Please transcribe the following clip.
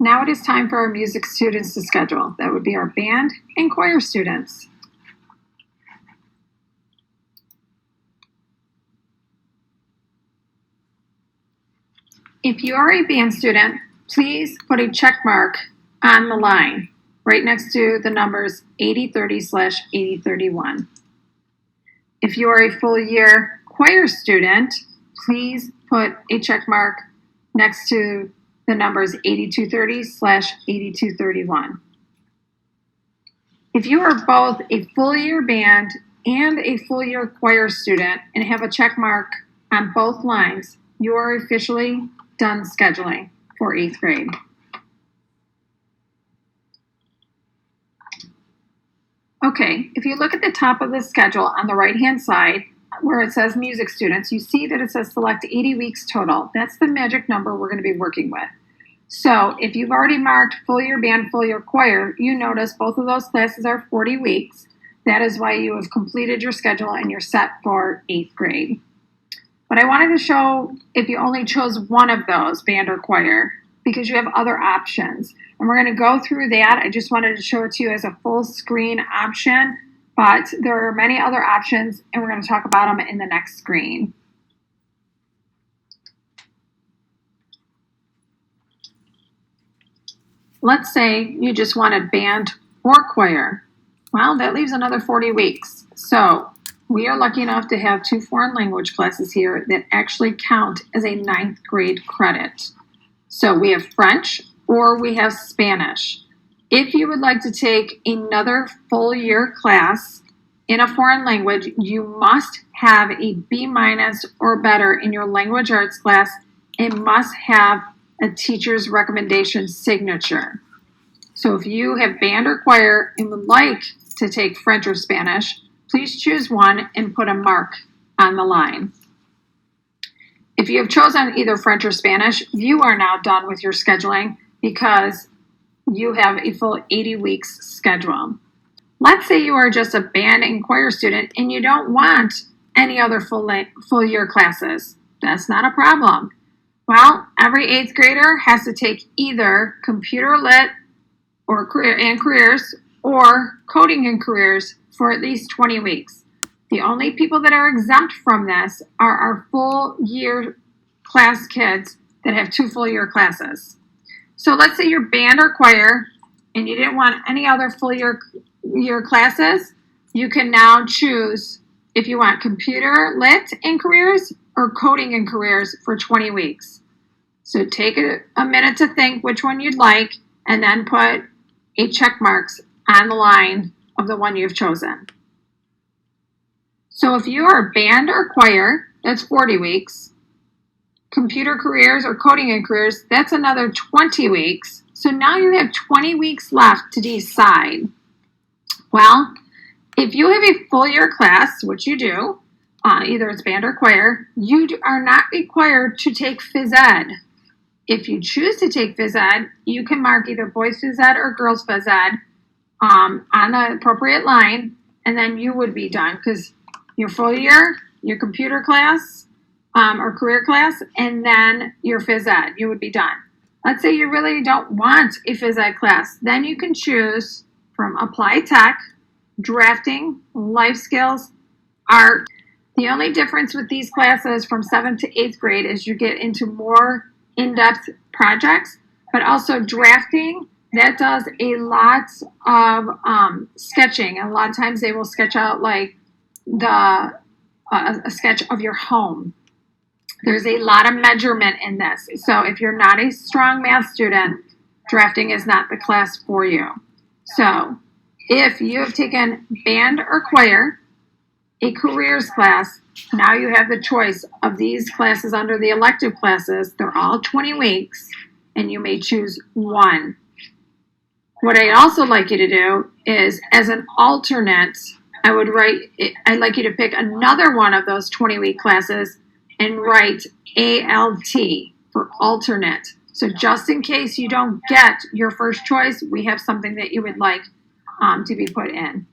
Now it is time for our music students to schedule. That would be our band and choir students. If you are a band student, please put a check mark on the line right next to the numbers 8030/8031. If you are a full year choir student, please put a check mark next to the numbers 8230/8231. If you are both a full year band and a full year choir student and have a check mark on both lines, you are officially done scheduling for 8th grade. Okay, if you look at the top of the schedule on the right-hand side where it says music students, you see that it says select 80 weeks total. That's the magic number we're going to be working with. So if you've already marked full year band, full year choir, you notice both of those classes are 40 weeks. That is why you have completed your schedule and you're set for 8th grade. But I wanted to show if you only chose one of those, band or choir, because you have other options. And we're going to go through that. I just wanted to show it to you as a full screen option, but there are many other options, and we're going to talk about them in the next screen. Let's say you just wanted band or choir. Well, that leaves another 40 weeks. So we are lucky enough to have 2 foreign language classes here that actually count as a 9th grade credit. So we have French or we have Spanish. If you would like to take another full year class in a foreign language, you must have a B- or better in your language arts class and must have a teacher's recommendation signature. So if you have band or choir and would like to take French or Spanish, please choose one and put a mark on the line. If you have chosen either French or Spanish, you are now done with your scheduling because you have a full 80 weeks schedule. Let's say you are just a band and choir student and you don't want any other full year classes. That's not a problem. Well, every 8th grader has to take either computer lit or careers or coding and careers for at least 20 weeks. The only people that are exempt from this are our full year class kids that have 2 full year classes. So let's say you're band or choir and you didn't want any other full year classes. You can now choose if you want computer lit and careers or coding and careers for 20 weeks. So take a minute to think which one you'd like and then put a check marks on the line of the one you've chosen. So if you are band or choir, that's 40 weeks. Computer careers or coding and careers, that's another 20 weeks. So now you have 20 weeks left to decide. Well, if you have a full year class, which you do, either it's band or choir, you are not required to take phys ed. If you choose to take phys ed, you can mark either boys phys ed or girls phys ed on the appropriate line, and then you would be done because your full year, your computer class or career class, and then your phys ed, you would be done. Let's say you really don't want a phys ed class, then you can choose from applied tech, drafting, life skills, art. The only difference with these classes from 7th to 8th grade is you get into more in-depth projects, but also drafting, that does a lot of sketching. And a lot of times they will sketch out like a sketch of your home. There's a lot of measurement in this. So if you're not a strong math student, drafting is not the class for you. So if you have taken band or choir, a careers class, now you have the choice of these classes under the elective classes. They're all 20 weeks, and you may choose one. What I'd also like you to do is, as an alternate, I'd like you to pick another one of those 20-week classes and write ALT for alternate. So just in case you don't get your first choice, we have something that you would like to be put in.